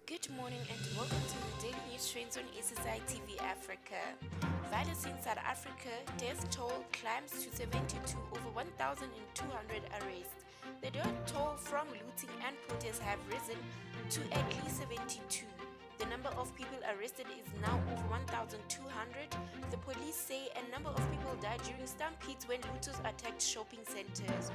Good morning and welcome to the daily news trends on SSiTV Africa. Violence in South Africa, death toll climbs to 72, over 1,200 arrests. The death toll from looting and protests have risen to at least 72. The number of people arrested is now over 1,200. The police say a number of people died during stampedes when looters attacked shopping centers.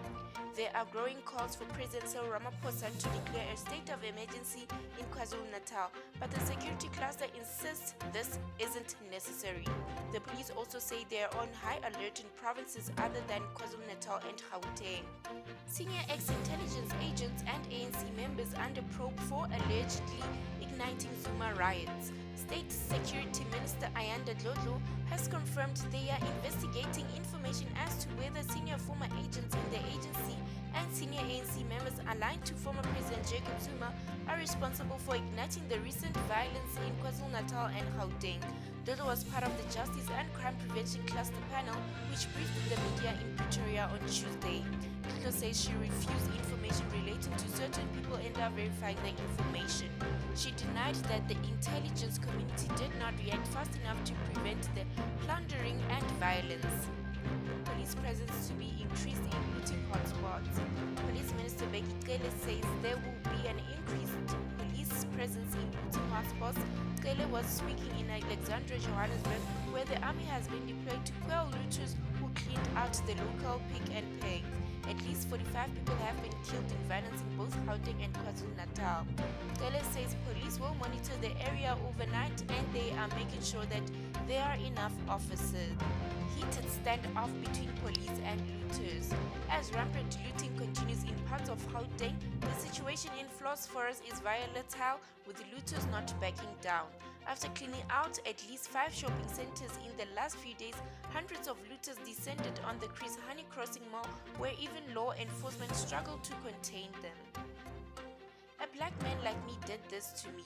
There are growing calls for President Cyril Ramaphosa to declare a state of emergency in KwaZulu-Natal, but the security cluster insists this isn't necessary. The police also say they are on high alert in provinces other than KwaZulu-Natal and Gauteng. Senior ex-intelligence agents and ANC members under probe for allegedly igniting Zuma riots. State Security Minister Ayanda Dlodlo has confirmed they are investigating information as to whether senior former agents in the agency and senior ANC members aligned to former President Jacob Zuma are responsible for igniting the recent violence in KwaZulu-Natal and Gauteng. Dlodlo was part of the Justice and Crime Prevention Cluster panel, which briefed the media in Pretoria on Tuesday. Dlodlo says she refused information relating to certain people and are verifying the information. She denied that the intelligence community did not react fast enough to prevent the plundering and violence. Police presence to be increased in looting hotspots. Police Minister Becky Cele says there will be an increased police presence in looting hotspots. Cele was speaking in Alexandria, Johannesburg, where the army has been deployed to quell looters who cleaned out the local pick and pay. At least 45 people have been killed in violence in both Gauteng and KwaZulu-Natal. Cele says police will monitor the area overnight and they are making sure that there are enough officers. Heated standoff between police and looters. As rampant looting continues in parts of Gauteng, the situation in Floss Forest is volatile, with the looters not backing down. After cleaning out at least 5 shopping centers in the last few days, hundreds of looters descended on the Chris Hani Crossing Mall, where even law enforcement struggled to contain them. A black man like me did this to me.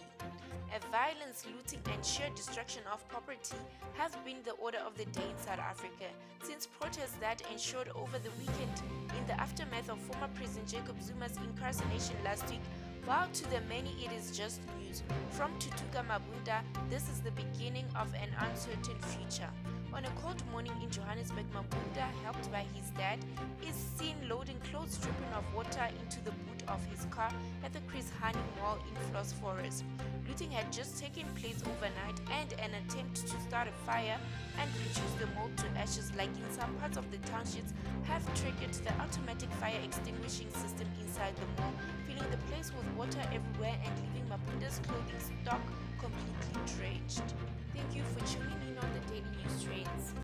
A violence, looting and sheer destruction of property have been the order of the day in South Africa since protests that ensured over the weekend in the aftermath of former President Jacob Zuma's incarceration last week. While to the many it is just news, from Tutuka Mabunda, this is the beginning of an uncertain future. On a cold morning in Johannesburg, Mabunda, helped by his dad, is seen loading clothes dripping of water into the boot of his car at the Chris Hani Mall in Floss Forest. Looting had just taken place overnight, and an attempt to start a fire and reduce the mall to ashes, like in some parts of the townships, have triggered the automatic fire extinguishing system inside the mall, filling the place with water everywhere and leaving Mabunda's clothing stock completely drenched. Thank you for tuning